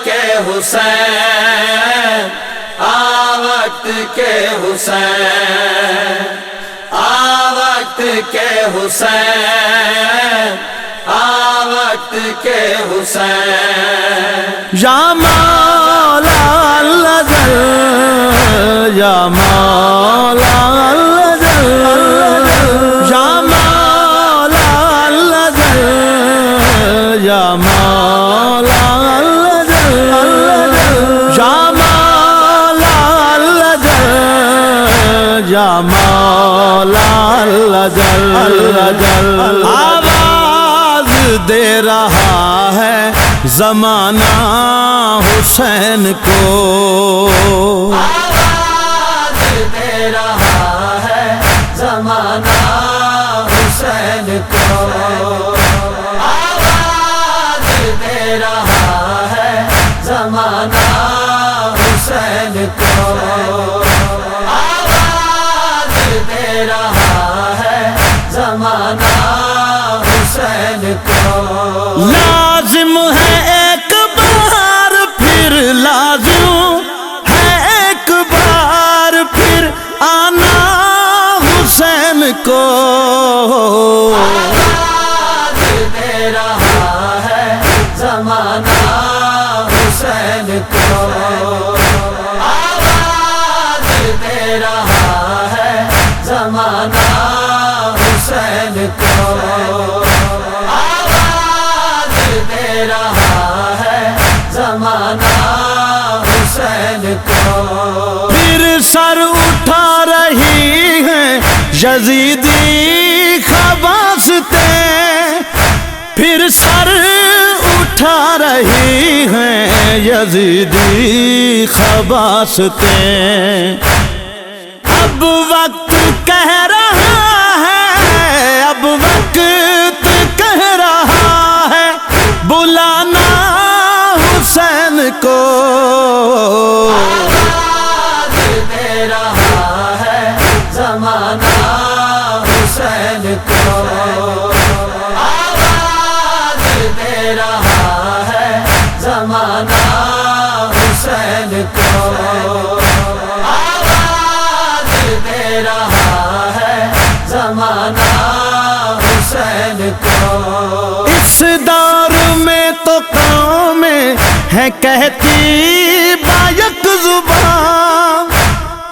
کے حسین، وقت کے حسین، وقت کے حسین، وقت کے حسین۔ یا مولا الذل، یا مولا الذل، یا مولا الذل، یا مولا الذل، یا مولا الذل، یا مولا الذل۔ آواز دے رہا ہے زمانہ حسین کو، آواز دے رہا ہے زمانہ حسین کو، آواز دے رہا ہے زمانہ حسین کو، آواز دے رہا ہے زمانہ حسین کو۔ لازم ہے ایک بار پھر، لازم ہے ایک بار پھر آنا حسین کو، آواز دے رہا ہے زمانہ حسین کو، آواز دے رہا ہے زمانہ حسین کو، آواز دے رہا ہے زمانہ حسین کو۔ پھر سر اٹھا رہی ہیں یزیدی خواستیں، پھر سر اٹھا رہی ہیں یزیدی خواستیں۔ اب وقت کہہ رہا ہے، اب وقت کہہ رہا ہے بلانا حسین کو، آواز دے رہا ہے زمانہ حسین کو، آواز دے رہا ہے زمانہ حسین کو، آواز دے رہا ہے زمانہ حسین کو۔ اس دور میں تو قومیں ہیں کہتی بایک زبان،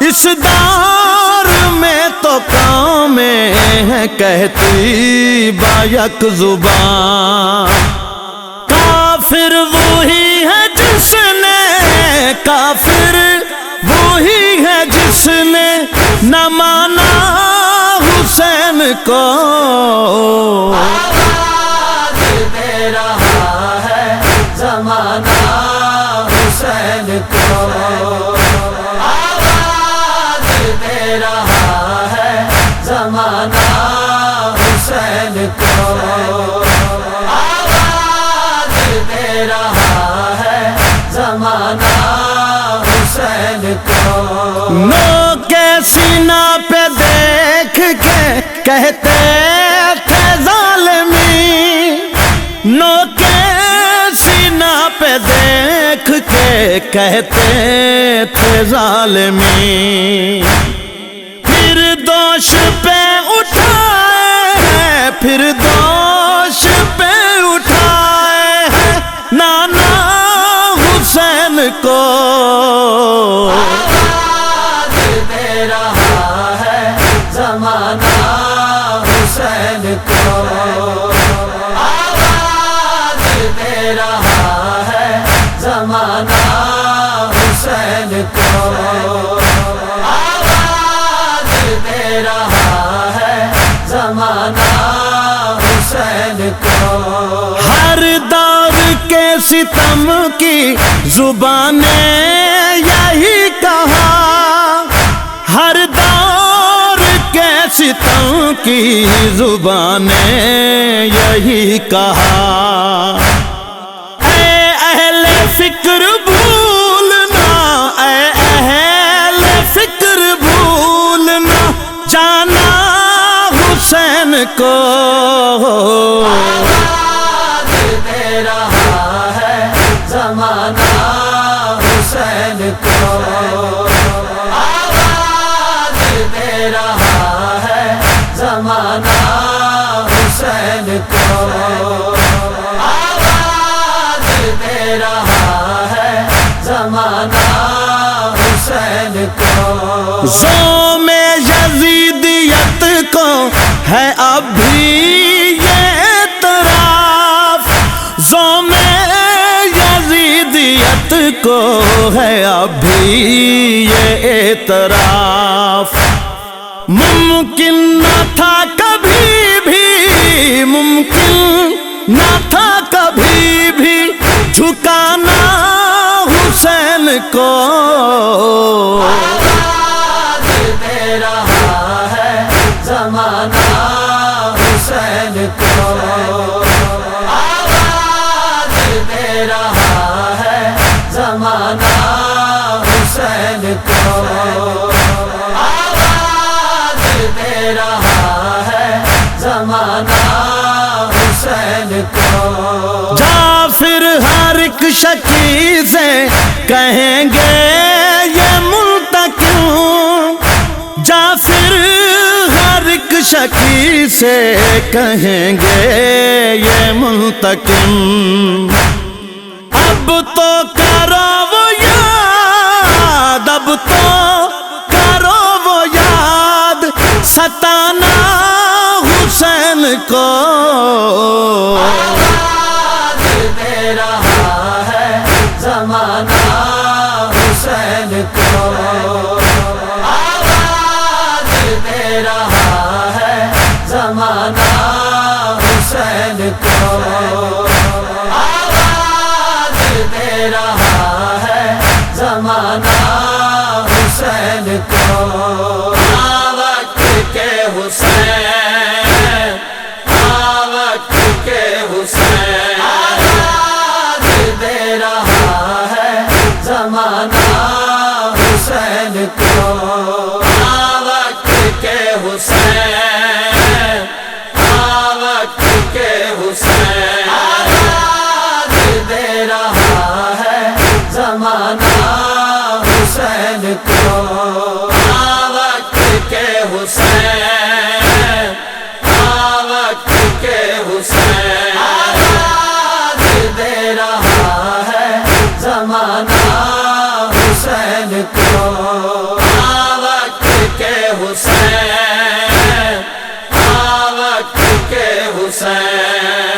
اس دور میں تو قومیں ہیں کہتی بایک زبان۔ کافر وہی ہے جس نے، کافر وہی ہے جس نے نہ مانا حسین کو، آواز دے رہا ہے زمانہ حسین کو، آواز دے رہا ہے زمانہ حسین کو، آواز دے رہا ہے زمانہ حسین کو۔ نو کے سینہ پہ دیکھ کے کہتے تھے ظالمی، نو کے سینہ پہ دیکھ کے کہتے تھے ظالمی، پھر دوش پہ اٹھائے ہیں، پھر دوش پہ اٹھائے ہیں نانا حسین کو، آواز دے رہا ہے زمانہ حسین کو، آواز دے رہا ہے زمانہ حسین کو، آواز دے رہا ہے زمانہ حسین کو۔ ہر دور کے ستم کی زبان نے یہی کہا، ہر دور کے ستم کی زبان نے یہی کہا، اے اہل فکر بھولنا، اے اہل فکر بھولنا جانا حسین کو، آواز دے رہا ہے زمانہ حسین کو آواز دے رہا ہے زمانہ حسین کو زوم یزیدیت کو ہے اب بھی یہ اعتراف، زوم یزیدیت کو ہے اب بھی یہ اعتراف۔ ممکن نہ تھا کبھی بھی، ممکن نہ تھا کبھی بھی جھکانا حسین کو، آواز دے رہا ہے زمانہ حسین کو آواز دے رہا ہے زمانہ حسین کو آواز دے رہا ہے زمانہ حسین کو جعفر ہر ایک شکی سے کہیں گے یہ منتقم، جعفر ہر ایک شکی سے کہیں گے یہ منتقم۔ اب تو کرو وہ یاد، اب تو کرو وہ یاد ستانا حسین کو، آواز دے رہا ہے زمانہ حسین کو آواز دے رہا ہے زمانہ حسین کو آواز دے رہا ہے زمانہ حسین کو وقت کے حسین وقت کے حسین آواز دے رہا ہے زمانہ حسین کو وقت کے حسین وقت کے حسین آواز دے رہا ہے زمانہ حسین کو وقت کے حسین وقت کے حسین آواز دے رہا ہے زمانہ حسین کو وقت کے حسین وقت کے حسین